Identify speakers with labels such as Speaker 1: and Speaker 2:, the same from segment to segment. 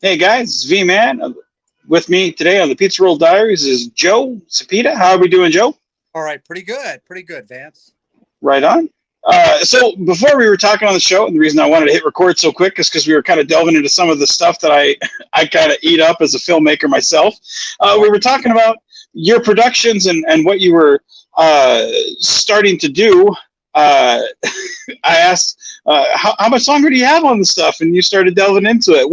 Speaker 1: Hey guys, it's V-Man. With me today on the Pizza Roll Diaries is Joe Cepeda. How are we doing, Joe?
Speaker 2: All right, pretty good, Vance.
Speaker 1: Right on. So before we were talking on the show, and the reason I wanted to hit record so quick is because we were kind of delving into some of the stuff that I kind of eat up as a filmmaker myself.
Speaker 2: All
Speaker 1: We were talking about your productions and what you were starting to do. I asked, how much longer do you have on the stuff? And you started delving into it.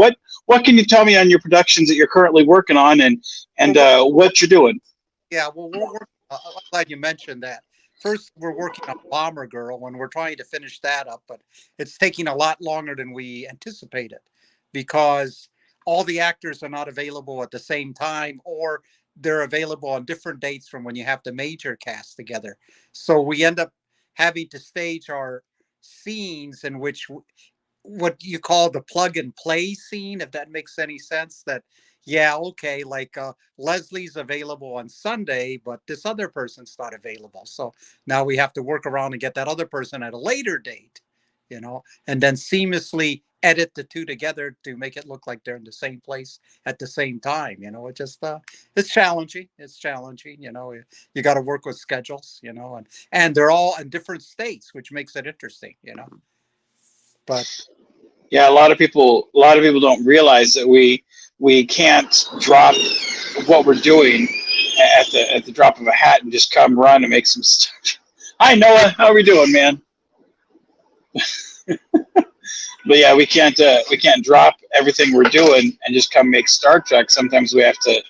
Speaker 1: What can you tell me on your productions that you're currently working on and
Speaker 2: well, we're,
Speaker 1: what you're doing?
Speaker 2: yeah, well, we're working. I'm glad you mentioned that. First, we're working on Bomber Girl, and we're trying to finish that up, but it's taking a lot longer than we anticipated because all the actors are not available at the same time, or they're available on different dates from when you have the major cast together. So we end up having to stage our scenes in which what you call the plug and play scene, if that makes any sense. That, yeah, okay, like Leslie's available on Sunday, but this other person's not available. So now we have to work around and get that other person at a later date, and then seamlessly edit the two together to make it look like they're in the same place at the same time. It just it's challenging. It's challenging. You got to work with schedules. And they're all in different states, which makes it interesting. But
Speaker 1: Yeah, a lot of people don't realize that we can't drop what we're doing at the drop of a hat and just come run and make some stuff. Hi Noah, how are we doing, man? But yeah, we can't drop everything we're doing and just come make Star Trek. Sometimes we have to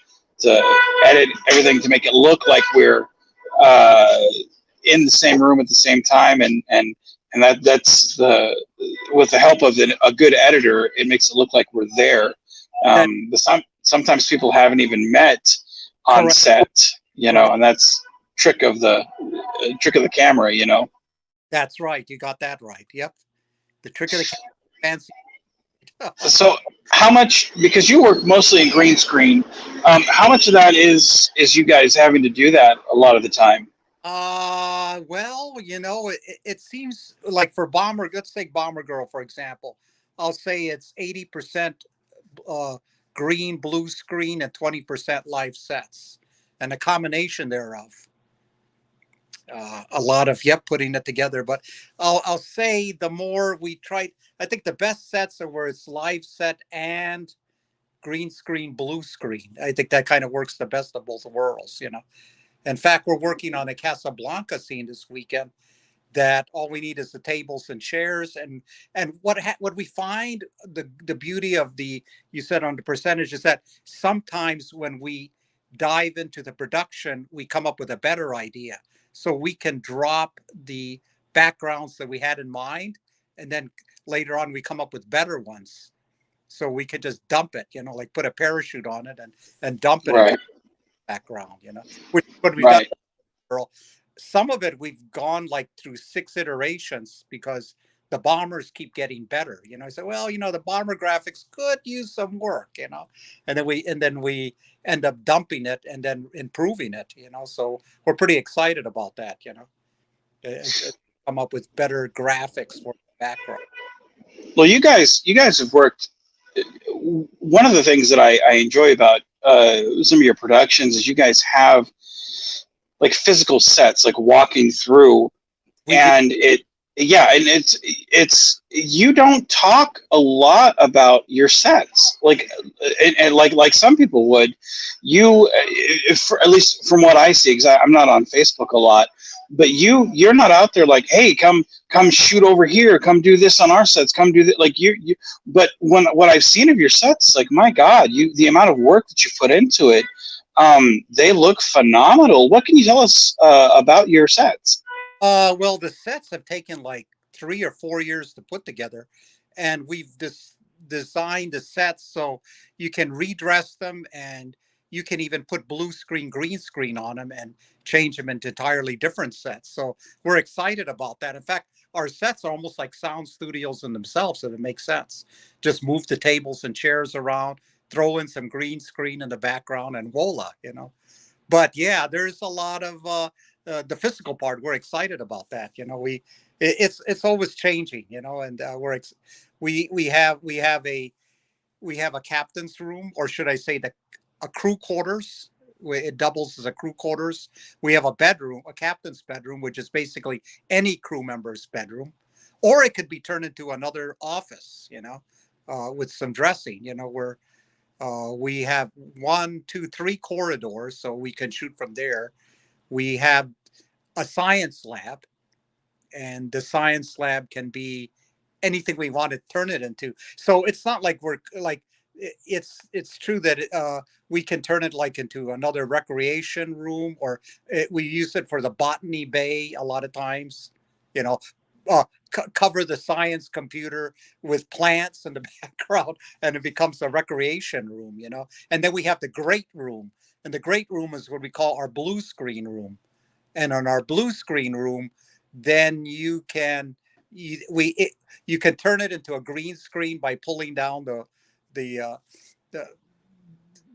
Speaker 1: edit everything to make it look like we're uh, in the same room at the same time, and that's the with the help of a good editor, it makes it look like we're there.
Speaker 2: that
Speaker 1: Sometimes people haven't even met on
Speaker 2: correct.
Speaker 1: set,
Speaker 2: Right.
Speaker 1: and that's trick of the camera,
Speaker 2: That's right. You got that right. Yep. The trick of the fancy.
Speaker 1: So how much, because you work mostly in green screen, how much of that is you guys having to do that a lot of the time?
Speaker 2: Well, it seems like for Bomber, let's take Bomber Girl, for example. I'll say it's 80% uh, green, blue screen, and 20% live sets, and a combination thereof. A lot of, yep, putting it together. But I'll say the more we try, I think the best sets are where it's live set and green screen, blue screen. I think that kind of works the best of both worlds. In fact, we're working on a Casablanca scene this weekend that all we need is the tables and chairs. And what we find, the beauty of the, you said on the percentage, is that sometimes when we dive into the production, we come up with a better idea. So we can drop the backgrounds that we had in mind, and then later on we come up with better ones. So we could just dump it, like put a parachute on it and dump it into
Speaker 1: Right,
Speaker 2: the background, which is what we've done.
Speaker 1: right,
Speaker 2: Girl. Some of it we've gone like through 6 iterations because the bombers keep getting better. I said, well, the bomber graphics could use some work. And then we end up dumping it and then improving it. So we're pretty excited about that. It's come up with better graphics for the background.
Speaker 1: well, you guys have worked. One of the things that I enjoy about some of your productions is you guys have like physical sets, like walking through,
Speaker 2: We do.
Speaker 1: and yeah, and it's you don't talk a lot about your sets, and like some people would. At least from what I see, because I'm not on Facebook a lot, but you're not out there like, hey, come shoot over here, come do this on our sets, come do that, like you. But what I've seen of your sets, like, my God, the amount of work that you put into it, they look phenomenal. What can you tell us about your sets?
Speaker 2: Well, the sets have taken like 3 or 4 years to put together, and we've designed the sets so you can redress them, and you can even put blue screen, green screen on them, and change them into entirely different sets. So we're excited about that. In fact, our sets are almost like sound studios in themselves, if it makes sense. Just move the tables and chairs around, throw in some green screen in the background, and voila. But yeah, there's a lot of the physical part. We're excited about that. It's always changing. And we have a we have a captain's room, or should I say a crew quarters. It doubles as a crew quarters. We have a bedroom, a captain's bedroom, which is basically any crew member's bedroom, or it could be turned into another office, with some dressing, where we have one, two, three corridors, so we can shoot from there. We have a science lab, and the science lab can be anything we want to turn it into. So it's not like we're like it's true that we can turn it like into another recreation room, or we use it for the botany bay a lot of times. You know, cover the science computer with plants in the background, and it becomes a recreation room. And then we have the great room, and the great room is what we call our blue screen room. And on our blue screen room, then you can turn it into a green screen by pulling down the uh,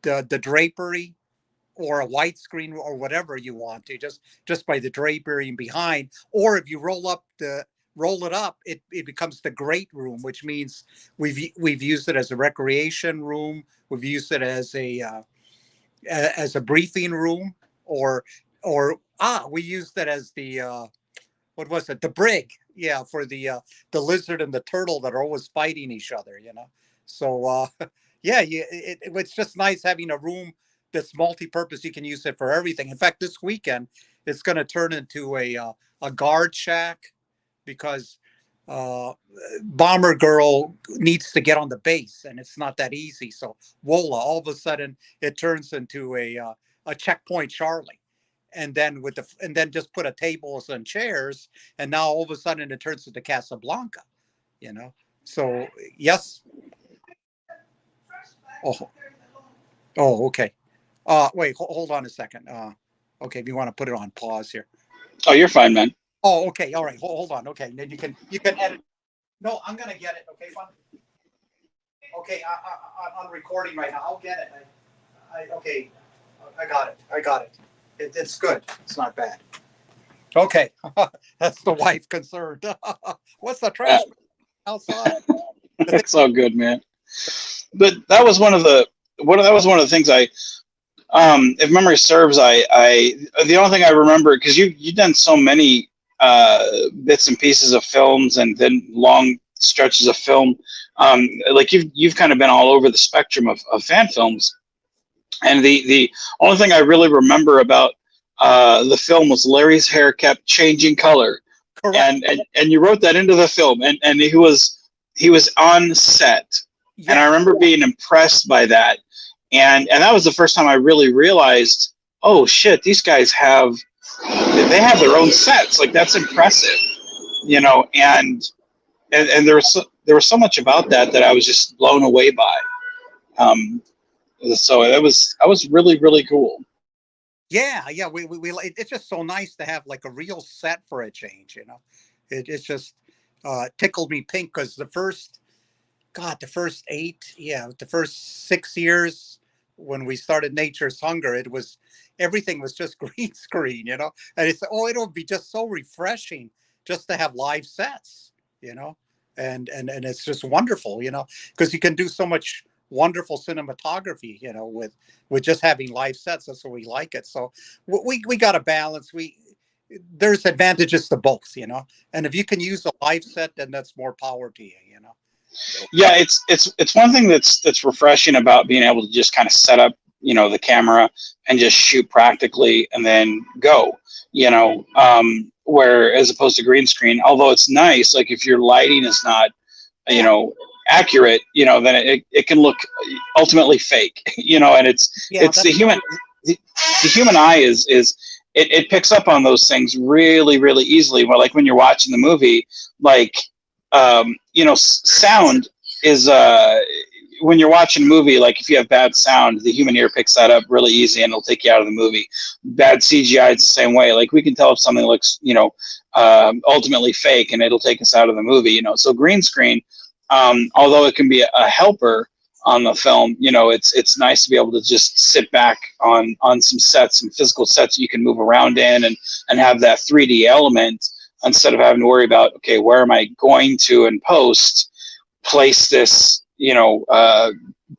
Speaker 2: the, the drapery, or a white screen, or whatever you want to, just by the drapery behind. Or if you roll it up, it becomes the great room, which means we've used it as a recreation room. We've used it as a briefing room, or we used it as the what was it, the brig, yeah, for the lizard and the turtle that are always fighting each other. So yeah, it's just nice having a room that's multi-purpose. You can use it for everything. In fact, this weekend it's going to turn into a guard shack, because uh, Bomber Girl needs to get on the base, and it's not that easy. So Wola, all of a sudden, it turns into a checkpoint Charlie, and then just put a tables and chairs, and now all of a sudden it turns into Casablanca. You know. So yes. Oh, okay. Wait, hold on a second. Okay, if you want to put it on pause here.
Speaker 1: Oh, you're fine, man.
Speaker 2: Oh, okay. All right. Hold on. Okay. Then you can edit. No, I'm gonna get it. Okay, fun. Okay, I'm recording right now. I'll get it. Okay. I got it. It's good. It's not bad. Okay, that's the wife concerned. What's the trash outside?
Speaker 1: It's all good, man. But that was one of the things if memory serves, I the only thing I remember, because you've done so many bits and pieces of films, and then long stretches of film, like you've kind of been all over the spectrum of fan films, and the only thing I really remember about the film was Larry's hair kept changing color,
Speaker 2: Correct.
Speaker 1: and you wrote that into the film, and he was on set, and I
Speaker 2: Yes.
Speaker 1: remember being impressed by that, and that was the first time I really realized, oh shit, these guys they have their own sets, like that's impressive, and there was so much about that I was just blown away by. Um, so that was really really cool.
Speaker 2: Yeah. Yeah. It's just so nice to have like a real set for a change. It's just tickled me pink, because the first 6 years when we started Nature's Hunger, everything was just green screen, and it'll be just so refreshing just to have live sets, you know, and it's just wonderful, because you can do so much wonderful cinematography, with just having live sets. That's what we like it. So we got a balance. There's advantages to both, and if you can use a live set, then that's more power to you.
Speaker 1: Yeah, it's one thing that's refreshing about being able to just kind of set up, the camera and just shoot practically and then go, where as opposed to green screen, although it's nice, like if your lighting is not,
Speaker 2: Yeah.
Speaker 1: accurate, then it can look ultimately fake, and
Speaker 2: Yeah.
Speaker 1: it's the human eye is it picks up on those things really really easily. Well, like when you're watching the movie, like sound is when you're watching a movie, like if you have bad sound, the human ear picks that up really easy and it'll take you out of the movie. Bad CGI is the same way. Like we can tell if something looks, ultimately fake, and it'll take us out of the movie. So green screen, although it can be a helper on the film, it's nice to be able to just sit back on some sets, some physical sets you can move around in, and have that 3D element, instead of having to worry about, okay, where am I going to in post place this,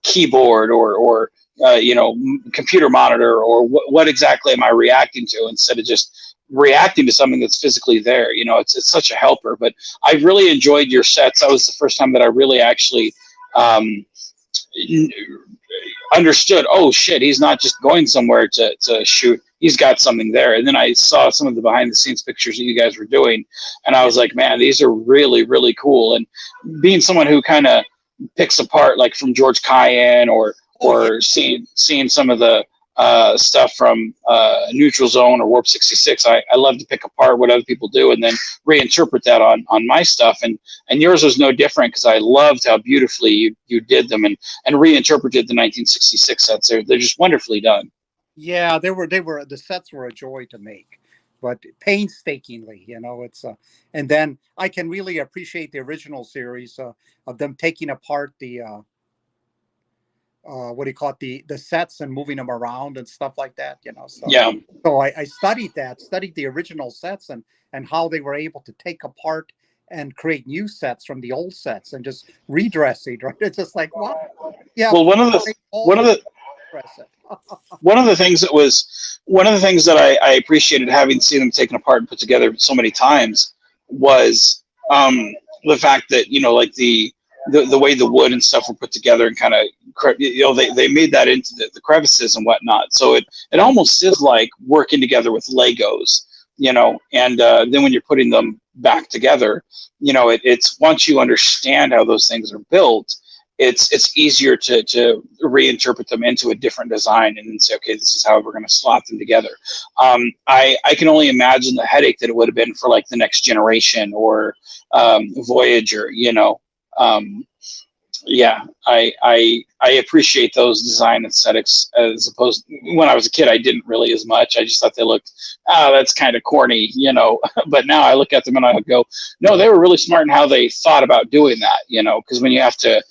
Speaker 1: keyboard or computer monitor, or what exactly am I reacting to, instead of just reacting to something that's physically there. It's such a helper. But I really enjoyed your sets. That was the first time that I really actually um, understood, oh shit, he's not just going somewhere to shoot, he's got something there. And then I saw some of the behind the scenes pictures that you guys were doing, and I
Speaker 2: Yeah.
Speaker 1: was like, man, these are really, really cool. And being someone who kind of picks apart, like from George Cayenne, or
Speaker 2: Oh yeah.
Speaker 1: seeing some of the stuff from Neutral Zone or Warp 66, I love to pick apart what other people do and then reinterpret that on my stuff. And yours was no different, because I loved how beautifully you did them, and reinterpreted the 1966 sets. They're just wonderfully done.
Speaker 2: Yeah, they were the sets were a joy to make, but painstakingly, it's and then I can really appreciate the original series of them taking apart the what do you call it, the sets and moving them around and stuff like that,
Speaker 1: Yeah.
Speaker 2: so I studied the original sets and how they were able to take apart and create new sets from the old sets and just redress it, right? It's just like, wow, yeah,
Speaker 1: Well,
Speaker 2: all
Speaker 1: one
Speaker 2: the
Speaker 1: of the
Speaker 2: dress it.
Speaker 1: one of the things that was one of the things that I appreciated, having seen them taken apart and put together so many times, was the fact that, like the way the wood and stuff were put together, and kind of, they made that into the crevices and whatnot. So it almost is like working together with Legos, and then when you're putting them back together, it's, once you understand how those things are built, it's easier to reinterpret them into a different design, and then say, okay, this is how we're going to slot them together. I can only imagine the headache that it would have been for like the Next Generation, or Voyager. Um, yeah, I appreciate those design aesthetics, as opposed, when I was a kid, I didn't really as much. I just thought they looked, that's kind of corny. But now I look at them and I go, no, they were really smart in how they thought about doing that. Because when you have to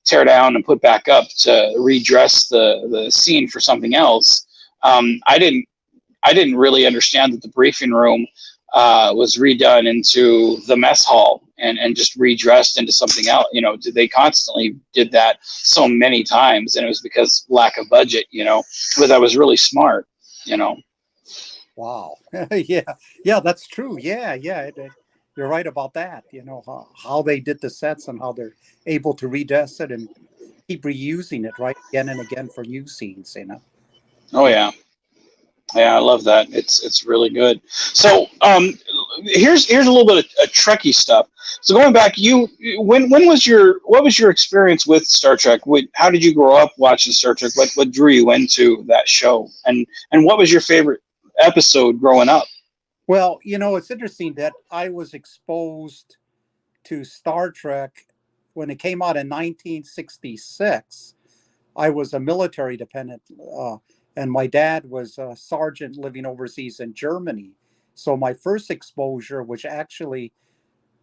Speaker 1: tear down and put back up to redress the scene for something else, I didn't really understand that the briefing room was redone into the mess hall, and just redressed into something else. They constantly did that so many times, and it was because lack of budget. But that was really smart.
Speaker 2: Wow. Yeah. Yeah, that's true. Yeah. Yeah. You're right about that. How they did the sets and how they're able to redress it and keep reusing it, right? Again and again for new scenes.
Speaker 1: Oh
Speaker 2: Yeah.
Speaker 1: yeah. Yeah, I love that. It's really good. So here's a little bit of Trekkie stuff. So going back, when was what was your experience with Star Trek? How did you grow up watching Star Trek? What drew you into that show? And what was your favorite episode growing up?
Speaker 2: Well, it's interesting that I was exposed to Star Trek when it came out in 1966. I was a military dependent, and my dad was a sergeant living overseas in Germany. So my first exposure, which actually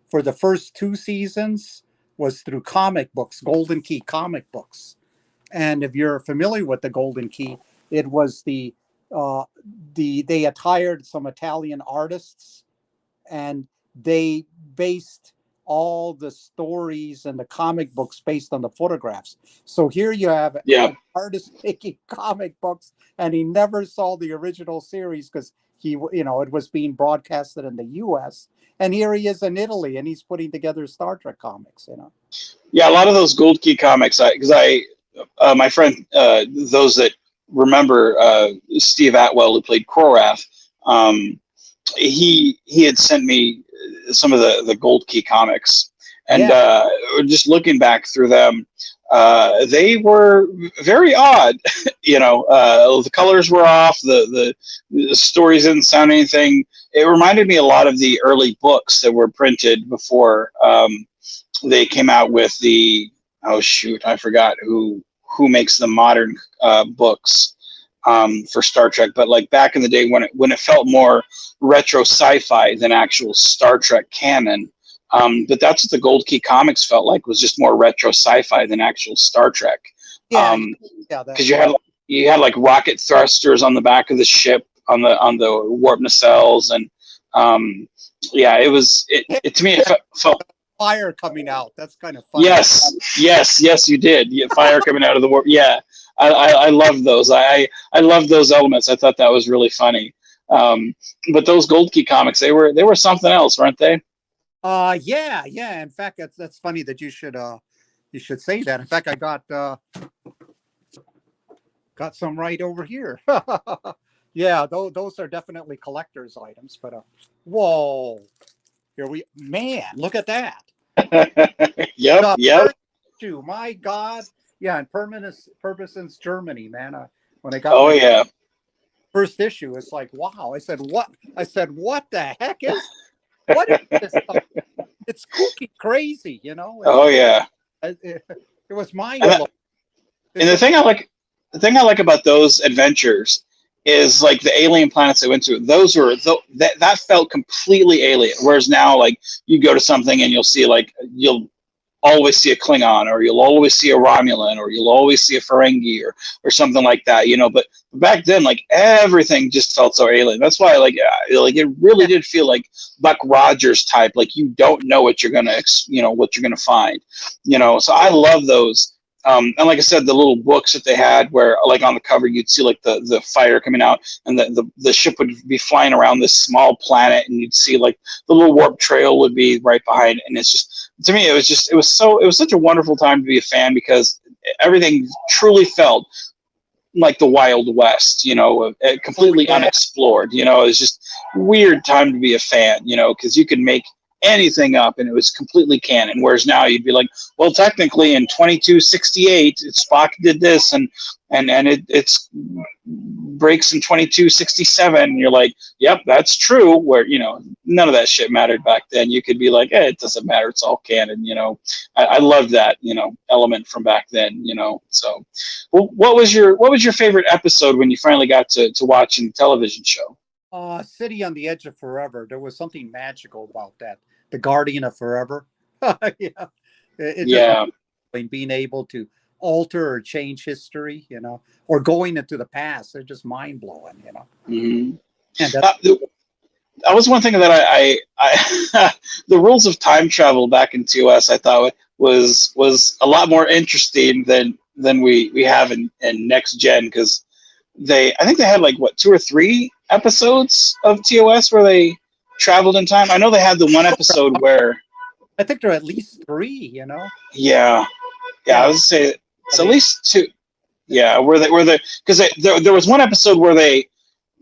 Speaker 2: for the first two seasons, was through comic books, Golden Key comic books. And if you're familiar with the Golden Key, it was uh, they had hired some Italian artists, and they based all the stories and the comic books based on the photographs. So here you have
Speaker 1: Yeah,
Speaker 2: an artist making comic books, and he never saw the original series because it was being broadcasted in the U.S. And here he is in Italy, and he's putting together Star Trek comics.
Speaker 1: yeah. A lot of those Gold Key comics, because my friend, those that remember Steve Atwell, who played Korath, he had sent me some of the Gold Key comics, and
Speaker 2: Yeah,
Speaker 1: just looking back through them, they were very odd. The colors were off. The stories didn't sound anything. It reminded me a lot of the early books that were printed before they came out with the, oh shoot, I forgot who makes the modern books for Star Trek, but like back in the day when it felt more retro sci-fi than actual Star Trek canon. But that's what the Gold Key comics felt like, was just more retro sci-fi than actual Star Trek.
Speaker 2: yeah, yeah.
Speaker 1: Because you had like rocket thrusters on the back of the ship, on the warp nacelles, and yeah, it was it,
Speaker 2: Yeah,
Speaker 1: it to me it felt
Speaker 2: fire coming out. That's kind of funny.
Speaker 1: Yes, yes, yes, you did. You fire coming out of the war. Yeah, I love those. I love those elements. I thought that was really funny. Um, but those Gold Key comics, they were something else, weren't they?
Speaker 2: Yeah, yeah. In fact, that's funny that you should say that. In fact, I got some right over here. Yeah, those are definitely collector's items. But whoa, here we man, look at that.
Speaker 1: Yep,
Speaker 2: The
Speaker 1: yep.
Speaker 2: first issue, my God. Yeah, in Purposens, Germany, man. When I got
Speaker 1: Oh
Speaker 2: my
Speaker 1: yeah.
Speaker 2: first issue, it's like, wow. I said, what? I said, what the heck is what is this stuff? It's kooky crazy, you know.
Speaker 1: Oh yeah.
Speaker 2: It was mind
Speaker 1: And that,
Speaker 2: blowing.
Speaker 1: and
Speaker 2: It's just
Speaker 1: the thing I like about those adventures is like the alien planets they went to. That felt completely alien. Whereas now, like you go to something and you'll always see a Klingon, or you'll always see a Romulan, or you'll always see a Ferengi, or something like that, you know. But back then, like everything just felt so alien. That's why, like it really
Speaker 2: yeah,
Speaker 1: did feel like Buck Rogers type. Like you don't know what you're gonna, what you're gonna find, you know. So I love those. And like I said, the little books that they had, where like on the cover you'd see like the fire coming out, and the ship would be flying around this small planet, and you'd see like the little warp trail would be right behind, and it's just to me it was such a wonderful time to be a fan, because everything truly felt like the Wild West, you know,
Speaker 2: oh
Speaker 1: completely
Speaker 2: yeah,
Speaker 1: unexplored. You know, it's just weird time to be a fan, you know, because you could make anything up and it was completely canon. Whereas now you'd be like, well, technically in 2268, Spock did this, and it's breaks in 2267. And you're like, yep, that's true. Where, you know, none of that shit mattered back then. You could be like, it doesn't matter. It's all canon, you know. I love that, you know, element from back then, you know. So, well, what was your favorite episode when you finally got to watching the television show?
Speaker 2: City on the Edge of Forever. There was something magical about that. The Guardian of Forever. Yeah, it just
Speaker 1: Yeah.
Speaker 2: being able to alter or change history, you know, or going into the past. They're just mind blowing, you know.
Speaker 1: Hmm.
Speaker 2: And that,
Speaker 1: Uh, that was one thing that the rules of time travel back in TOS I thought was a lot more interesting than we have in next gen, because I think they had like what, two or three episodes of TOS where they traveled in time. I know they had the one episode where,
Speaker 2: I think there are at least three, you know.
Speaker 1: yeah, yeah, I
Speaker 2: Yeah,
Speaker 1: was say it's at
Speaker 2: they
Speaker 1: least two. Yeah, where they because there was one episode where they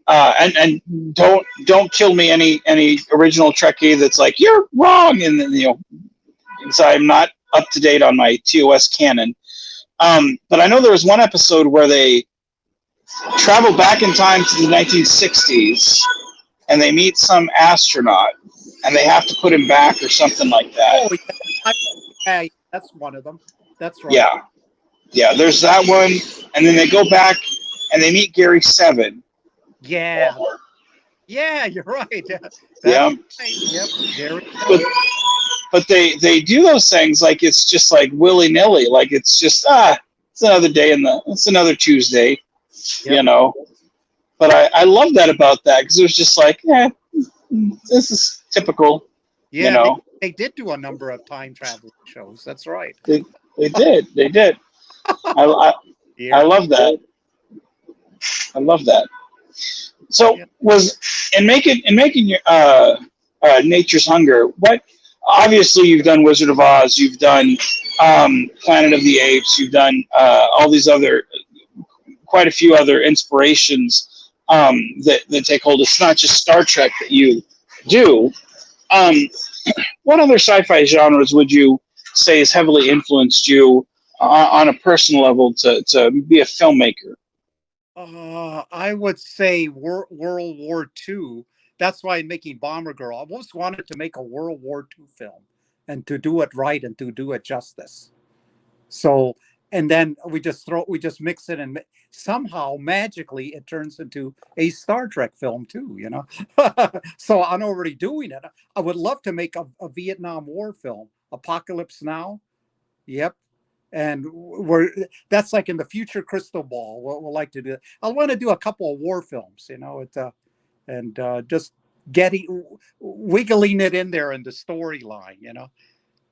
Speaker 1: and don't kill me, any original Trekkie that's like you're wrong, and then, you know, so I'm not up to date on my TOS canon. But I know there was one episode where they travel back in time to the 1960s, and they meet some astronaut, and they have to put him back or something like that.
Speaker 2: oh yeah, I, yeah, that's one of them. That's right.
Speaker 1: Yeah, yeah. There's that one, and then they go back and they meet Gary Seven.
Speaker 2: Yeah, yeah, you're right. That's
Speaker 1: Yeah,
Speaker 2: right. Yep, Gary
Speaker 1: but
Speaker 2: Seven.
Speaker 1: but they do those things like it's just like willy nilly, like it's just it's another day it's another Tuesday, you
Speaker 2: Yep.
Speaker 1: know. But I love that about that, because it was just like, yeah, this is typical, you
Speaker 2: Yeah,
Speaker 1: know.
Speaker 2: they did do a number of time travel shows. That's right.
Speaker 1: They did. I, I I
Speaker 2: Yeah.
Speaker 1: love that. I love that. So
Speaker 2: Yeah.
Speaker 1: was in making your Nature's Hunger. What, obviously you've done Wizard of Oz, you've done Planet of the Apes, you've done all these other, quite a few other inspirations that take hold. It's not just Star Trek that you do. Um, what other sci-fi genres would you say has heavily influenced you on a personal level to be a filmmaker?
Speaker 2: I would say World War II. That's why I'm making Bomber Girl. I almost wanted to make a World War II film and to do it right and to do it justice. So, and then we just mix it and somehow magically it turns into a Star Trek film too, you know? So I'm already doing it. I would love to make a Vietnam War film, Apocalypse Now. Yep. And we're that's like in the future crystal ball. We'll like to do that. I want to do a couple of war films, you know, just getting wiggling it in there in the storyline, you know.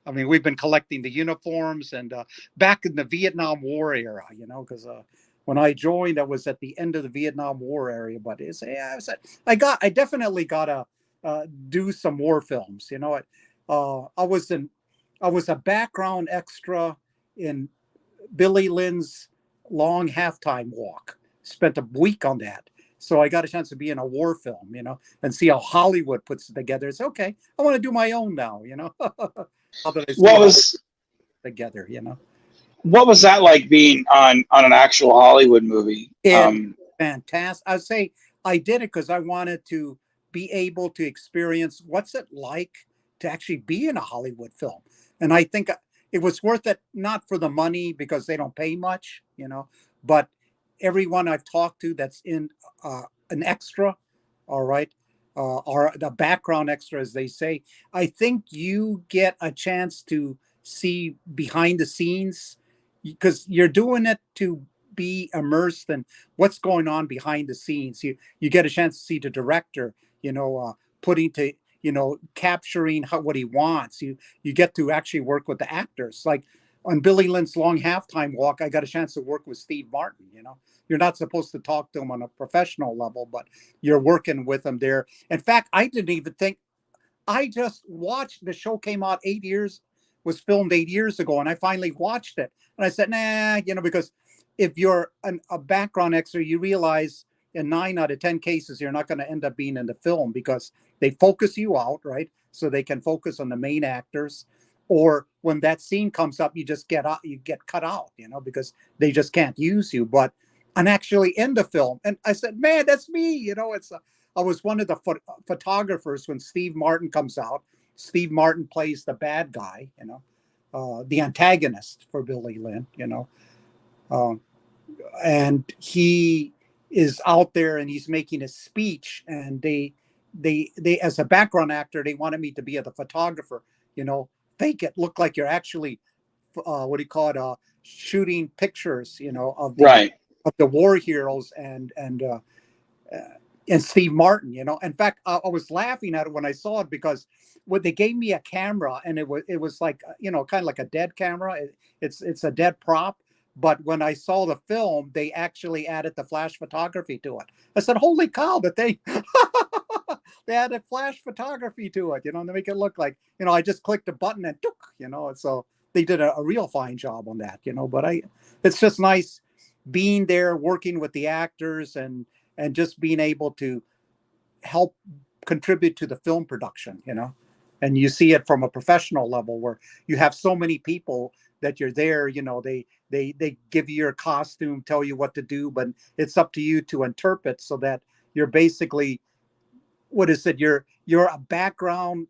Speaker 2: I mean, we've been collecting the uniforms, and back in the Vietnam War era, because when I joined, I was at the end of the Vietnam War area. But yeah, I definitely gotta do some war films. I was a background extra in Billy Lynn's long halftime walk. Spent a week on that. So I got a chance to be in a war film, and see how Hollywood puts it together. It's okay. I want to do my own now, now that I see
Speaker 1: What
Speaker 2: how it's
Speaker 1: was
Speaker 2: together.
Speaker 1: what was that like being on an actual Hollywood movie?
Speaker 2: It fantastic. I'd say I did it because I wanted to be able to experience what's it like to actually be in a Hollywood film. And I think it was worth it, not for the money because they don't pay much, but everyone I've talked to that's in an extra, all right, or the background extra, as they say, I think you get a chance to see behind the scenes because you're doing it to be immersed in what's going on behind the scenes. You get a chance to see the director, putting to capturing what he wants. You get to actually work with the actors. Like on Billy Lynn's long halftime walk, I got a chance to work with Steve Martin. You're not supposed to talk to him on a professional level, but you're working with him there. In fact, I didn't even think I just watched the show came out 8 years, was filmed 8 years ago, and I finally watched it. And I said, nah, because if you're a background extra, you realize in 9 out of 10 cases, you're not going to end up being in the film because they focus you out, right? So they can focus on the main actors. Or when that scene comes up, you just get out, you get cut out, because they just can't use you. But I'm actually in the film. And I said, man, that's me. I was one of the photographers when Steve Martin comes out. Steve Martin plays the bad guy, the antagonist for Billy Lynn, um, and he is out there and he's making a speech. And they as a background actor, they wanted me to be the photographer, fake it, look like you're actually what do you call it, shooting pictures,
Speaker 1: right.
Speaker 2: of the war heroes and Steve Martin. In fact, I was laughing at it when I saw it because when they gave me a camera and it was like kind of like a dead camera. It's a dead prop. But when I saw the film, they actually added the flash photography to it. I said, "Holy cow!" That they they added flash photography to it. To make it look like I just clicked a button and took. So they did a real fine job on that. But it's just nice being there, working with the actors and just being able to help contribute to the film production, and you see it from a professional level where you have so many people that you're there, they give you your costume, tell you what to do, but it's up to you to interpret so that you're basically, what is it? You're a background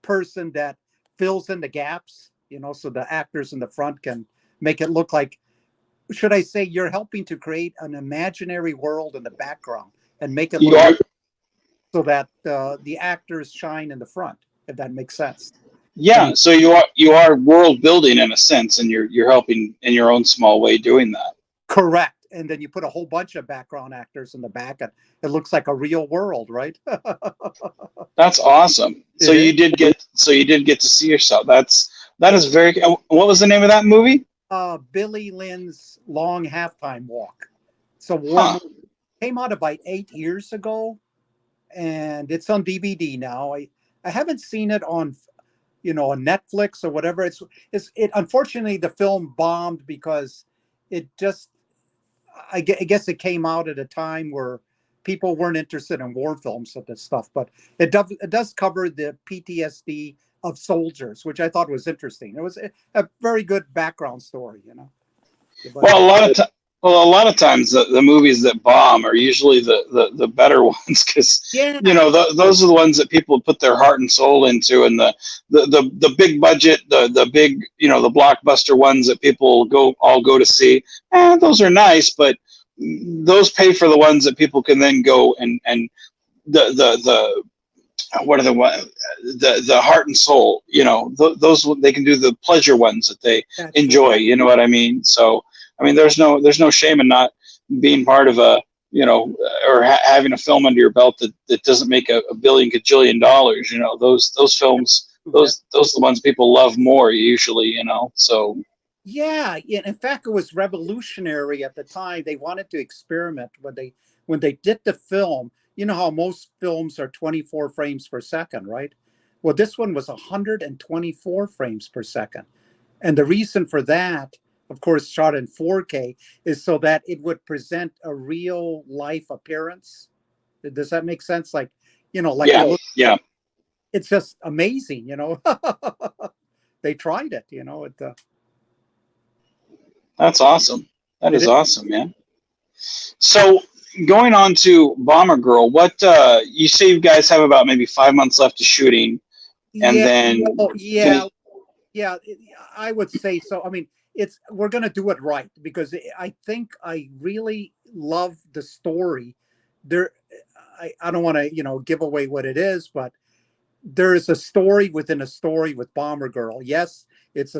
Speaker 2: person that fills in the gaps, so the actors in the front can make it look like, should I say, you're helping to create an imaginary world in the background and make it
Speaker 1: You
Speaker 2: look
Speaker 1: are,
Speaker 2: real so that the actors shine in the front, if that makes sense. I
Speaker 1: yeah.
Speaker 2: mean,
Speaker 1: So you are world building in a sense, and you're helping in your own small way doing that.
Speaker 2: correct. And then you put a whole bunch of background actors in the back, and it looks like a real world, right?
Speaker 1: That's awesome. So
Speaker 2: It is.
Speaker 1: you did get to see yourself. That is very. What was the name of that movie?
Speaker 2: Billy Lynn's long halftime walk. It's a war
Speaker 1: Huh.
Speaker 2: movie. Came out about 8 years ago, and it's on DVD now. I haven't seen it on Netflix or whatever. It unfortunately the film bombed because it just I guess it came out at a time where people weren't interested in war films and this stuff, but it does cover the PTSD of soldiers, which I thought was interesting. It was a very good background story. But
Speaker 1: Well, a lot of times the movies that bomb are usually the better ones because
Speaker 2: yeah,
Speaker 1: those are the ones that people put their heart and soul into, and the big budget, the big the blockbuster ones that people go to see. Those are nice, but those pay for the ones that people can then go and the what are the heart and soul, those they can do the pleasure ones that they
Speaker 2: that's right.
Speaker 1: enjoy, you know what I mean? So I mean there's no shame in not being part of a or having a film under your belt that doesn't make a billion gajillion dollars. Those films those are the ones people love more usually, you know. So
Speaker 2: Yeah, yeah. In fact, it was revolutionary at the time. They wanted to experiment when they did the film. You know how most films are 24 frames per second, right? Well, this one was 124 frames per second. And the reason for that, of course, shot in 4K, is so that it would present a real life appearance. Does that make sense? Like, like
Speaker 1: yeah,
Speaker 2: it look,
Speaker 1: yeah,
Speaker 2: it's just amazing, They tried it,
Speaker 1: that's awesome. That
Speaker 2: it
Speaker 1: is
Speaker 2: is.
Speaker 1: awesome, man. So going on to Bomber Girl, what you say you guys have about maybe 5 months left of shooting, and
Speaker 2: Yeah,
Speaker 1: then
Speaker 2: well, yeah,
Speaker 1: finish.
Speaker 2: yeah, I would say so. I mean, it's we're gonna do it right because I think I really love the story. There, I don't want to give away what it is, but there is a story within a story with Bomber Girl. Yes, it is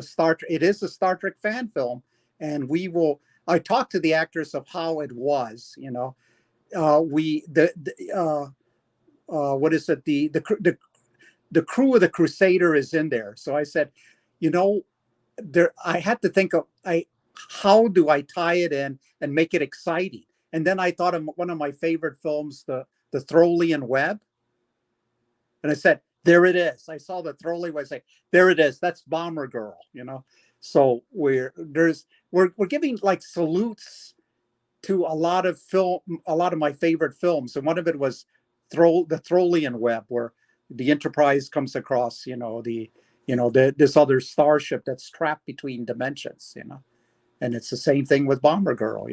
Speaker 2: a Star Trek fan film, and we will. I talked to the actors of how it was. We what is it the crew of the Crusader is in there. So I said, you know, there I had to think of I how do I tie it in and make it exciting? And then I thought of one of my favorite films, the Throlian Web, and I said, there it is. I saw the Throlian Web. I say, there it is. That's Bomber Girl. So we're giving like salutes to a lot of my favorite films, and one of it was the Throlian Web, where the Enterprise comes across, this other starship that's trapped between dimensions, and it's the same thing with Bomber Girl,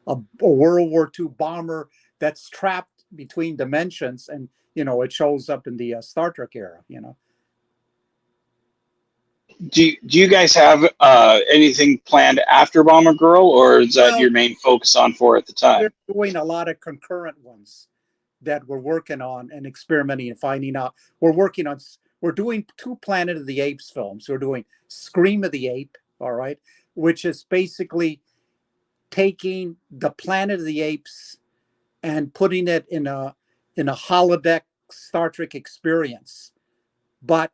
Speaker 2: a World War II bomber that's trapped between dimensions, and it shows up in the Star Trek era.
Speaker 1: Do you guys have anything planned after Bomber Girl, or is that
Speaker 2: Well,
Speaker 1: your main focus on for at the
Speaker 2: we're
Speaker 1: time?
Speaker 2: doing a lot of concurrent ones that we're working on and experimenting and finding out. We're doing two Planet of the Apes films. We're doing Scream of the Ape, all right, which is basically taking the Planet of the Apes and putting it in a holodeck Star Trek experience. But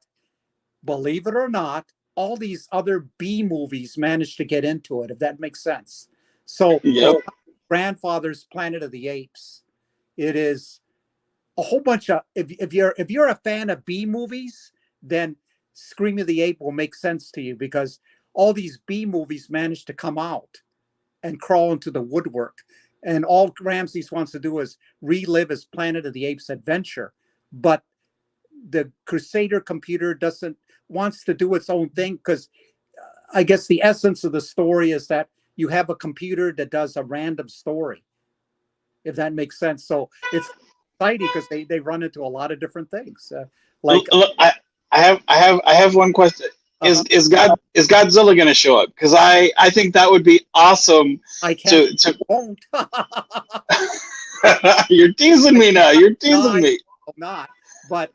Speaker 2: believe it or not, all these other B movies managed to get into it, if that makes sense. So it's
Speaker 1: Yep.
Speaker 2: not grandfather's Planet of the Apes. It is a whole bunch of if you're a fan of B movies, then Scream of the Ape will make sense to you because all these B movies managed to come out and crawl into the woodwork. And all Ramses wants to do is relive his Planet of the Apes adventure. But the Crusader computer doesn't wants to do its own thing because I guess the essence of the story is that you have a computer that does a random story, if that makes sense. So it's exciting because they run into a lot of different things. Like,
Speaker 1: Look, I have one question.
Speaker 2: uh-huh,
Speaker 1: Is Godzilla going to show up? Because I think that would be awesome.
Speaker 2: I can't,
Speaker 1: To
Speaker 2: won't.
Speaker 1: You're teasing me now. You're
Speaker 2: No,
Speaker 1: teasing me.
Speaker 2: not. But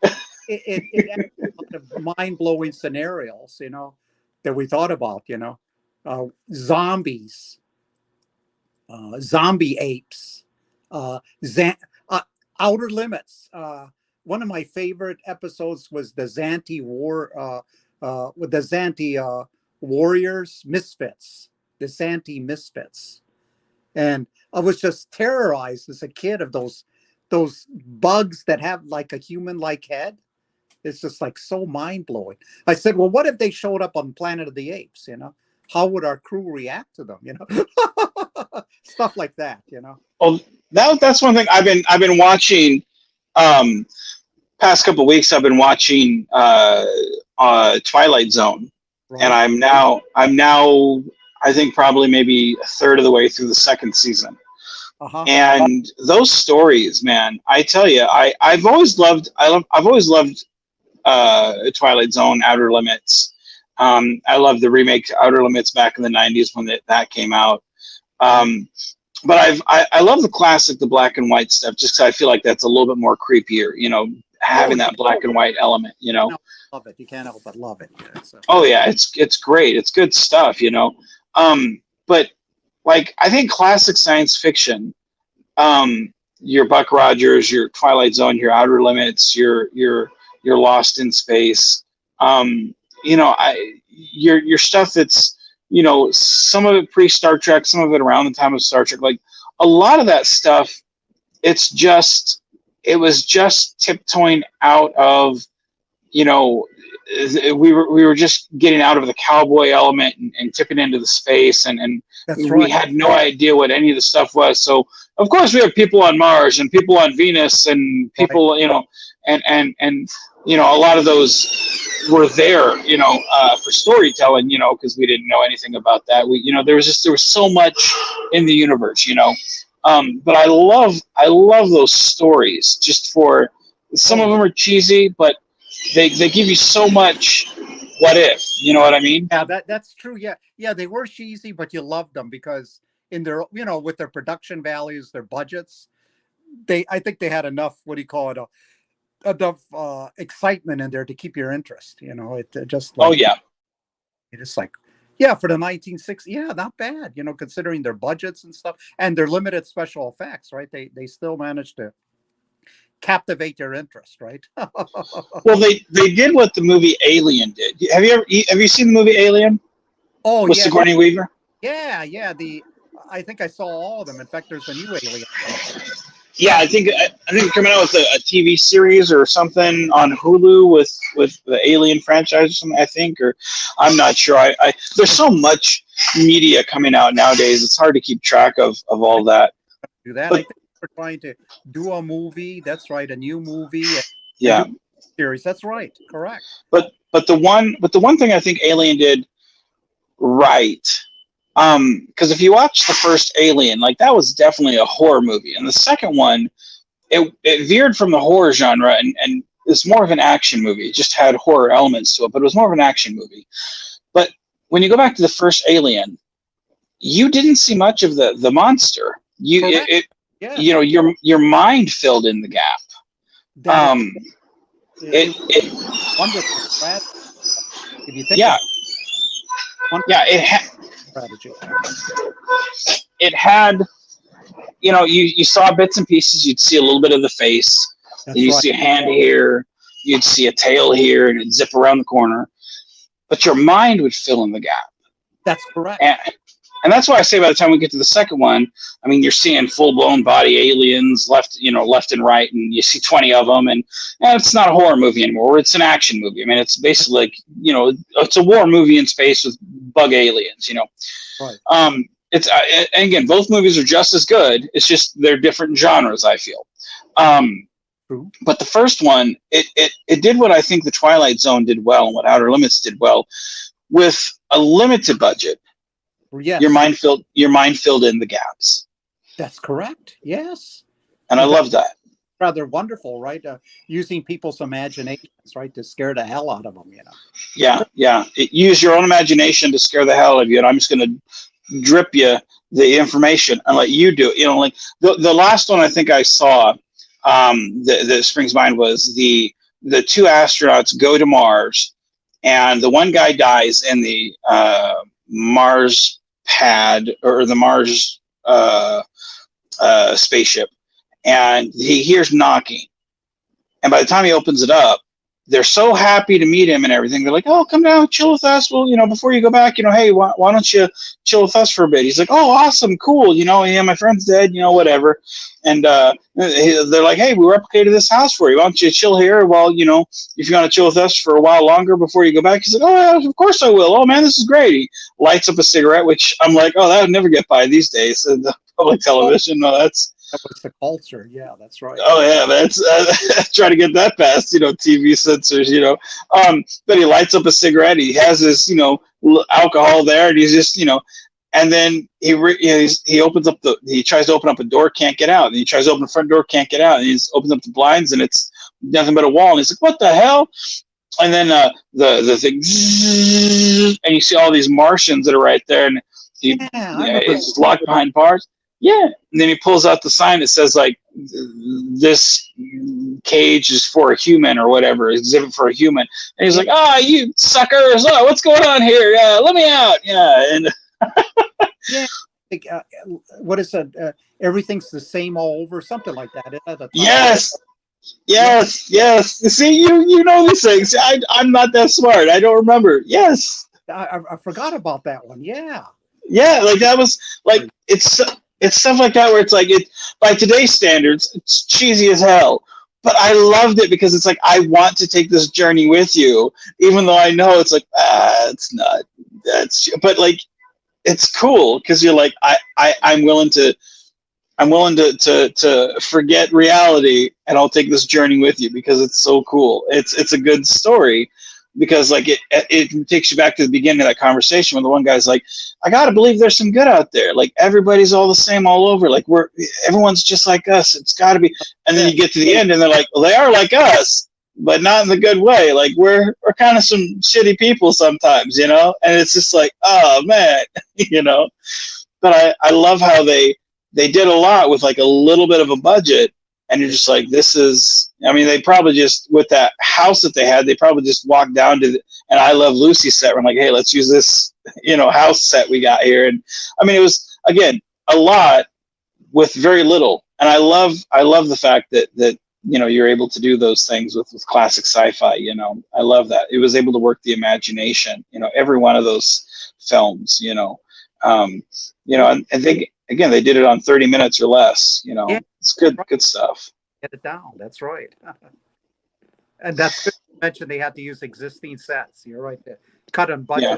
Speaker 2: it has a lot of mind blowing scenarios, that we thought about. Zombies, zombie apes, uh, Zan- uh, Outer Limits. One of my favorite episodes was the Zanti War, with the Zanti Warriors Misfits, the Zanti Misfits, and I was just terrorized as a kid of those bugs that have like a human like head. It's just like so mind blowing. I said, well, what if they showed up on Planet of the Apes? How would our crew react to them? Stuff like that.
Speaker 1: Oh, that's one thing I've been watching. Um, Past couple of weeks, I've been watching Twilight Zone, and
Speaker 2: Right?
Speaker 1: I'm now I think probably maybe a third of the way through the second season.
Speaker 2: Uh huh.
Speaker 1: And those stories, man, I tell you, I've always loved Twilight Zone, Outer Limits. I love the remake to Outer Limits back in the '90s when that came out.
Speaker 2: Right.
Speaker 1: Um, but I love the classic, the black and white stuff, just 'cause I feel like that's a little bit more creepier.
Speaker 2: Oh,
Speaker 1: Having that black and white element.
Speaker 2: you love it. You can't help but love it. Yeah, so.
Speaker 1: Oh yeah, it's great. It's good stuff. But like I think classic science fiction, your Buck Rogers, your Twilight Zone, your Outer Limits, your Lost in Space. You know, your stuff that's, you know, some of it pre Star Trek, some of it around the time of Star Trek. Like a lot of that stuff, it's just it was just tiptoeing out of, you know, we were just getting out of the cowboy element and tipping into the space, and
Speaker 2: That's
Speaker 1: we
Speaker 2: right.
Speaker 1: had no idea what any of the stuff was. So of course we have people on Mars and people on Venus and
Speaker 2: Right.
Speaker 1: people, you know, and you know, a lot of those were there, you know, for storytelling, you know, because we didn't know anything about that. We, you know, there was so much in the universe, you know. But I love those stories. Just for some
Speaker 2: Oh,
Speaker 1: of
Speaker 2: yeah.
Speaker 1: them are cheesy, but they give you so much. What if? You know what I mean?
Speaker 2: Yeah, that's true. Yeah, yeah, they were cheesy, but you loved them because in their, with their production values, their budgets, I think they had enough. What do you call it? Enough excitement in there to keep your interest. It just
Speaker 1: Oh
Speaker 2: like
Speaker 1: yeah.
Speaker 2: it's like, yeah, for the 1960s, yeah, not bad. Considering their budgets and stuff and their limited special effects, right? They still managed to captivate your interest, right?
Speaker 1: Well, they did what the movie Alien did. Have you seen the movie Alien
Speaker 2: Oh
Speaker 1: with
Speaker 2: yeah,
Speaker 1: Sigourney Weaver?
Speaker 2: yeah, yeah. I think I saw all of them. In fact, there's a new Alien coming out.
Speaker 1: Yeah, I think they're coming out with a TV series or something on Hulu with the Alien franchise or something. I think, or I'm not sure. I there's so much media coming out nowadays. It's hard to keep track of
Speaker 2: I
Speaker 1: all that.
Speaker 2: do that. I
Speaker 1: But
Speaker 2: think we're trying to do a movie. That's right, a new movie, and do
Speaker 1: yeah,
Speaker 2: a series. That's right, correct.
Speaker 1: but the one thing I think Alien did right, because if you watch the first Alien, like that was definitely a horror movie, and the second one, it veered from the horror genre and it's more of an action movie. It just had horror elements to it, but it was more of an action movie. But when you go back to the first Alien, you didn't see much of the monster.
Speaker 2: Correct.
Speaker 1: You
Speaker 2: Yes,
Speaker 1: know, your mind filled in the gap.
Speaker 2: that is.
Speaker 1: Um,
Speaker 2: It was
Speaker 1: it
Speaker 2: wonderful strategy. If you think
Speaker 1: yeah,
Speaker 2: about one
Speaker 1: yeah,
Speaker 2: strategy.
Speaker 1: it had, you know, you saw bits and pieces. You'd see a little bit of the face, and
Speaker 2: That's
Speaker 1: you'd
Speaker 2: right.
Speaker 1: see a hand here, you'd see a tail here, and it'd zip around the corner. But your mind would fill in the gap,
Speaker 2: That's correct.
Speaker 1: and that's why I say by the time we get to the second one, I mean, you're seeing full blown body aliens left, you know, left and right, and you see 20 of them, and it's not a horror movie anymore. It's an action movie. I mean, it's basically like, you know, it's a war movie in space with bug aliens. You know,
Speaker 2: Right.
Speaker 1: it's and again, both movies are just as good. It's just they're different genres. I feel. Um,
Speaker 2: True.
Speaker 1: but the first one, it did what I think the Twilight Zone did well, and what Outer Limits did well, with a limited budget.
Speaker 2: Yes,
Speaker 1: Your mind filled in the gaps,
Speaker 2: that's correct. Yes.
Speaker 1: and I
Speaker 2: And that's
Speaker 1: love that.
Speaker 2: rather wonderful, right? Using people's imaginations, right, to scare the hell out of them.
Speaker 1: Yeah, yeah. Use your own imagination to scare the hell out of you, and I'm just going to drip you the information and let you do it. You know, like the last one I think I saw, that springs to mind was the two astronauts go to Mars, and the one guy dies in the Mars pad or the Mars spaceship, and he hears knocking, and by the time he opens it up, they're so happy to meet him and everything. They're like, "Oh, come down, chill with us. Well, you know, before you go back, you know, hey, why don't you chill with us for a bit?" He's like, "Oh, awesome, cool. You know, yeah, my friend's dead. You know, whatever." And they're like, "Hey, we replicated this house for you. Why don't you chill here? Well, you know, if you want to chill with us for a while longer before you go back." He's like, "Oh, yeah, of course I will. Oh man, this is great." He lights up a cigarette, which I'm like, "Oh, that would never get by these days." The public
Speaker 2: Oh,
Speaker 1: television, no, that's
Speaker 2: that was the culture. Yeah, that's right.
Speaker 1: oh yeah, that's trying to get that past, you know, TV censors, you know. But he lights up a cigarette. He has his, you know, alcohol there, and he's just, you know, and then you know, he opens up he tries to open up a door, can't get out. And he tries to open the front door, can't get out. And he opens up the blinds, and it's nothing but a wall. And he's like, "What the hell?" And then the thing, and you see all these Martians that are right there, and
Speaker 2: Yeah, I remember.
Speaker 1: it's locked behind bars. Yeah, and then he pulls out the sign that says like, "This cage is for a human" or whatever, exhibit for a human. And he's
Speaker 2: Yeah,
Speaker 1: like, "Ah, you suckers! Oh, what's going on here? Yeah, let me out!" Yeah, and
Speaker 2: yeah. Like, what is it? Everything's the same all over, something like that. Isn't it? The title.
Speaker 1: yes, Yes, yes. See, you know these things. I'm not that smart. I don't remember. Yes.
Speaker 2: I forgot about that one. Yeah.
Speaker 1: Yeah, like that was like it's stuff like that where it's like it by today's standards, it's cheesy as hell. But I loved it because it's like I want to take this journey with you, even though I know it's like it's not. That's but like it's cool because you're like I'm willing to forget reality and I'll take this journey with you because it's so cool. It's a good story because like it takes you back to the beginning of that conversation when the one guy's like, I gotta believe there's some good out there. Like everybody's all the same all over. Like everyone's just like us. It's gotta be. And then
Speaker 2: Yeah.
Speaker 1: you get to the end and they're like, well, they are like us, but not in the good way. Like we're kind of some shitty people sometimes, you know. And it's just like, oh man, you know. But I love how they did a lot with like a little bit of a budget and you're just like this is I mean they probably just with that house that they had they probably just walked down to an I Love Lucy set where I'm like hey let's use this house set we got here and I mean it was again a lot with very little and I love the fact that you're able to do those things with classic sci-fi. I love that it was able to work the imagination, every one of those films. um, and I think again they did it on 30 minutes or less.
Speaker 2: Yeah.
Speaker 1: It's good,
Speaker 2: Right.
Speaker 1: good stuff.
Speaker 2: Get it down. That's right. And that's good. You mentioned they had to use existing sets. You're right there. Cut on
Speaker 1: Yeah.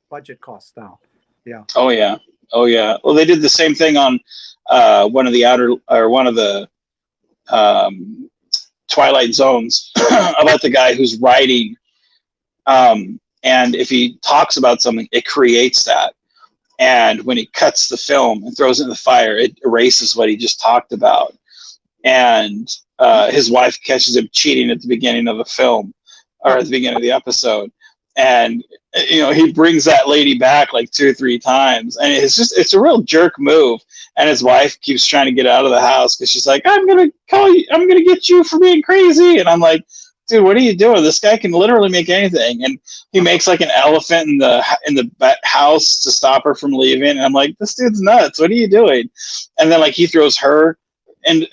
Speaker 2: budget costs down. Yeah.
Speaker 1: Oh yeah. Oh yeah. Well, they did the same thing on one of the outer or one of the um, Twilight Zones about the guy who's writing, and if he talks about something, it creates that. And when he cuts the film and throws it in the fire, it erases what he just talked about. And his wife catches him cheating at the beginning of the film or at the beginning of the episode. And he brings that lady back like 2 or 3 times, and it's a real jerk move. And his wife keeps trying to get out of the house because she's like, I'm gonna call you, I'm gonna get you for being crazy. And I'm like, dude, what are you doing? This guy can literally make anything. And he makes like an elephant in the house to stop her from leaving. And I'm like, this dude's nuts. What are you doing? And then like he throws her and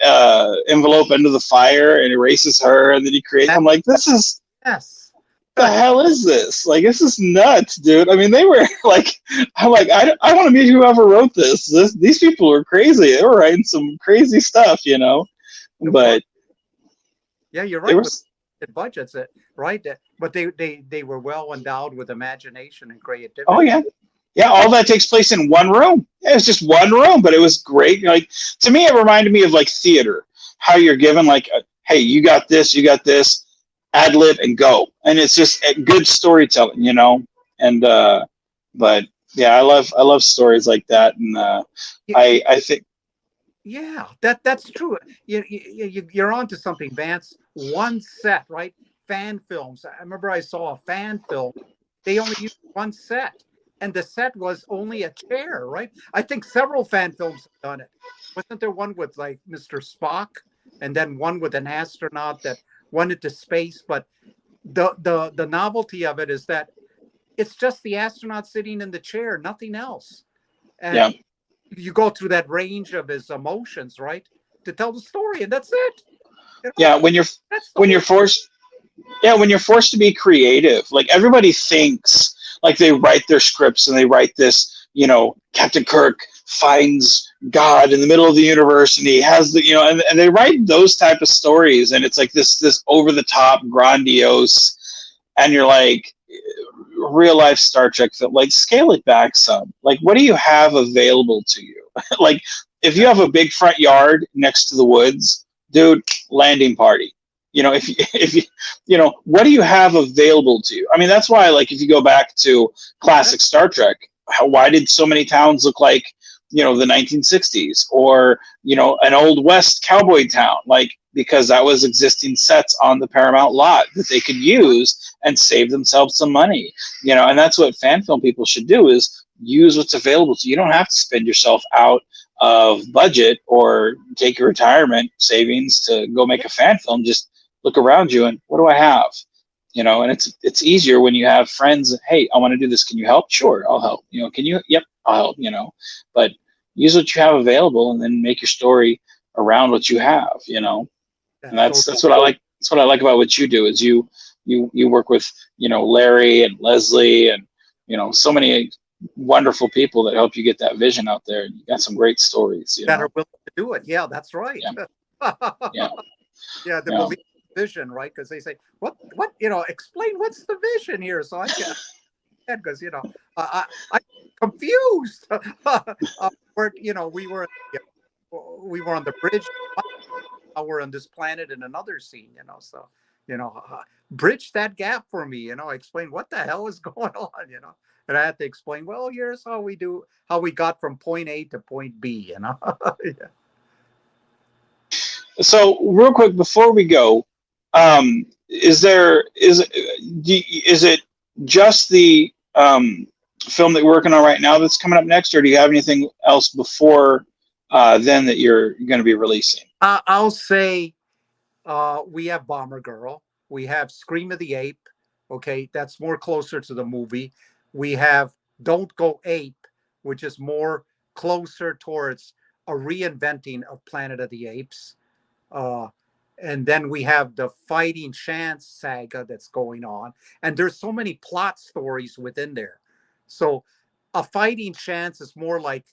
Speaker 1: envelope into the fire and erases her, and then he creates. I'm like, this is
Speaker 2: Yes.
Speaker 1: the hell is this? Like, this is nuts, dude. I mean, they were like, I'm like, I want to meet whoever wrote this. These people were crazy. They were writing some crazy stuff. But
Speaker 2: Yeah, you're
Speaker 1: they
Speaker 2: right.
Speaker 1: were,
Speaker 2: With budgets, right? But they were well endowed with imagination and
Speaker 1: oh
Speaker 2: creativity.
Speaker 1: yeah, yeah. All that takes place in one room. Yeah, it was just one room, but it was great. Like to me, it reminded me of like theater. How you're given like, hey, you got this, ad lib and go, and it's just a good storytelling. And but yeah, I love stories like that, and
Speaker 2: Y-
Speaker 1: I think
Speaker 2: Yeah, that's true. You're onto something, Vance. One set, right? Fan films. I remember I saw a fan film. They only used one set, and the set was only a chair, right? I think several fan films have done it. Wasn't there one with like Mr. Spock, and then one with an astronaut that went into space? But the novelty of it is that it's just the astronaut sitting in the chair, nothing else. And
Speaker 1: yeah,
Speaker 2: you go through that range of his emotions, right? To tell the story, and that's it.
Speaker 1: yeah. When you're
Speaker 2: That's the
Speaker 1: when you're
Speaker 2: whole.
Speaker 1: forced Yeah, when you're forced to be creative, like everybody thinks like they write their scripts and they write this, Captain Kirk finds God in the middle of the universe and he has and they write those type of stories and it's like this over the top grandiose and you're like real life Star Trek film, like scale it back some. Like what do you have available to you? Like if you have a big front yard next to the woods, dude, landing party. If you what do you have available to you? I mean, that's why, like, if you go back to classic Star Trek, why did so many towns look like, the 1960s or, an old West cowboy town? Like, because that was existing sets on the Paramount lot that they could use and save themselves some money, and that's what fan film people should do is use what's available to you. You don't have to spend yourself out of budget or take your retirement savings to go make a fan film. Just look around you and what do I have? And it's easier when you have friends. Hey, I want to do this. Can you help? Sure, I'll help. Can you? Yep, I'll help. But use what you have available and then make your story around what you have. And
Speaker 2: That's so
Speaker 1: that's what I like. That's what I like about what you do is you work with, Larry and Leslie and, so many wonderful people that help you get that vision out there. You got some great stories,
Speaker 2: that are willing to do it. Yeah, that's right.
Speaker 1: Yeah, yeah,
Speaker 2: Yeah, the
Speaker 1: yeah.
Speaker 2: belief vision, right? Because they say, what, explain what's the vision here, so I can, because I'm confused. We were on the bridge. Now we're on this planet in another scene. So bridge that gap for me. Explain what the hell is going on. And I had to explain. Well, here's how we got from point A to point B. Yeah.
Speaker 1: So real quick before we go, is it just the film that you're working on right now that's coming up next, or do you have anything else before then that you're going to be releasing?
Speaker 2: I'll say we have Bomber Girl. We have Scream of the Ape. Okay, that's more closer to the movie. We have Don't Go Ape, which is more closer towards a reinventing of Planet of the Apes. Uh, and then we have the Fighting Chance saga that's going on. And there's so many plot stories within there. So a Fighting Chance is more like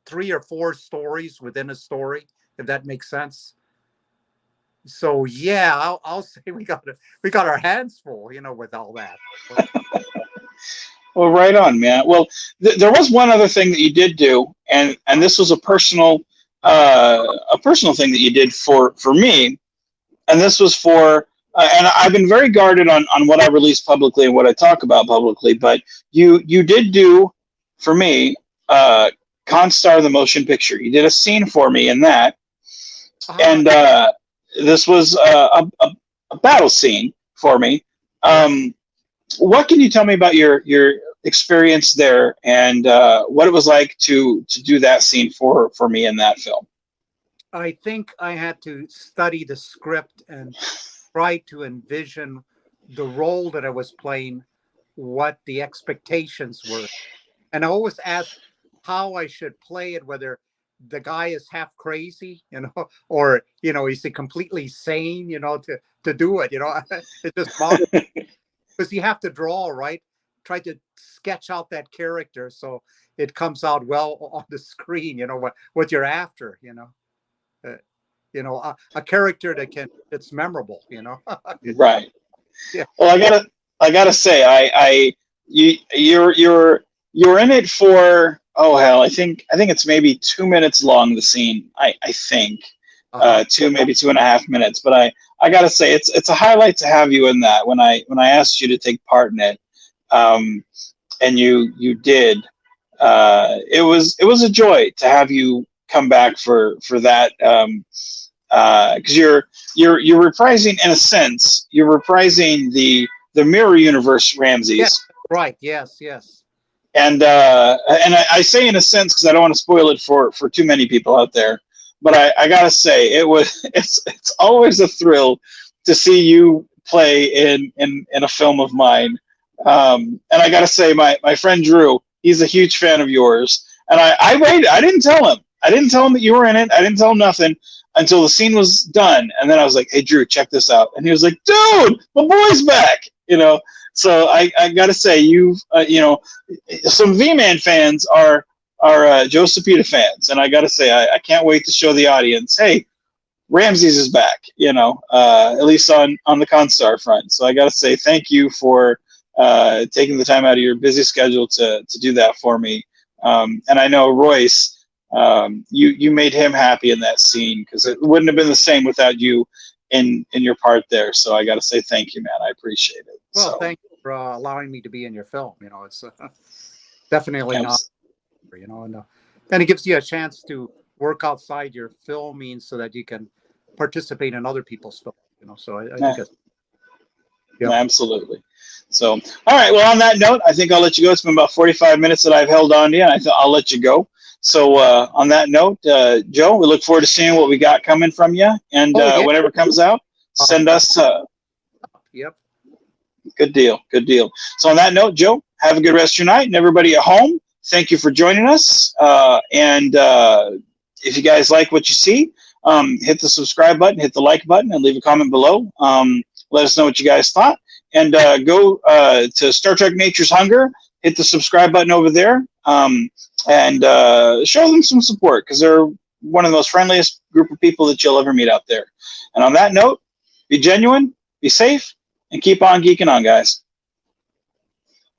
Speaker 2: 3 or 4 stories within a story, if that makes sense. So yeah, I'll say we got our hands full, with all that.
Speaker 1: Well, right on, man. Well, there was one other thing that you did do, and this was a personal thing that you did for me, and this was for. And I've been very guarded on what I release publicly and what I talk about publicly, but you did do for me Constar the motion picture. You did a scene for me in that,
Speaker 2: Ah,
Speaker 1: and this was a battle scene for me.
Speaker 2: yeah.
Speaker 1: What can you tell me about your experience there and what it was like to do that scene for me in that film?
Speaker 2: I think I had to study the script and try to envision the role that I was playing, what the expectations were. And I always ask how I should play it, whether the guy is half crazy, or is he completely sane, to do it. It just because you have to draw, right? Try to sketch out that character so it comes out well on the screen. What you're after. Uh, a character that's memorable.
Speaker 1: Right.
Speaker 2: Yeah.
Speaker 1: Well, I gotta say, you're in it for, oh hell, I think it's maybe 2 minutes long, the scene. I think
Speaker 2: Uh-huh.
Speaker 1: maybe 2.5 minutes. But I gotta say, it's a highlight to have you in that. When I asked you to take part in it, um, and you did, it was a joy to have you come back for that. Because you're reprising, in a sense, you're reprising the mirror universe
Speaker 2: Yeah.
Speaker 1: Ramses.
Speaker 2: Right. Yes. Yes.
Speaker 1: And I say in a sense because I don't want to spoil it for too many people out there, but I gotta say it's always a thrill to see you play in a film of mine. And I gotta say, my friend Drew, he's a huge fan of yours, and I waited. I didn't tell him that you were in it. I didn't tell him nothing until the scene was done, and then I was like, "Hey Drew, check this out," and he was like, "Dude, my boy's back," So I got to say, some V-Man fans are Joe Cepeda fans, and I got to say, I can't wait to show the audience, hey, Ramses is back. At least on the Constar front. So I got to say, thank you for taking the time out of your busy schedule to do that for me. And I know Royce, you made him happy in that scene because it wouldn't have been the same without you in your part there. So I got to say, thank you, man. I appreciate it.
Speaker 2: Well,
Speaker 1: So.
Speaker 2: thank you for allowing me to be in your film. It's definitely an honor. And it gives you a chance to work outside your filming so that you can participate in other people's film. So I think it's, yeah.
Speaker 1: Absolutely. So, all right. Well, on that note, I think I'll let you go. It's been about 45 minutes that I've held on to you, and I'll let you go. So, on that note, Joe, we look forward to seeing what we got coming from you, and
Speaker 2: Yeah.
Speaker 1: whenever it comes out, send us.
Speaker 2: Yep.
Speaker 1: Good deal. Good deal. So, on that note, Joe, have a good rest of your night, and everybody at home, thank you for joining us. And if you guys like what you see, hit the subscribe button, hit the like button, and leave a comment below. Let us know what you guys thought. And go to Star Trek Nature's Hunger, hit the subscribe button over there, and show them some support, because they're one of the most friendliest group of people that you'll ever meet out there. And on that note, be genuine, be safe, and keep on geeking on, guys.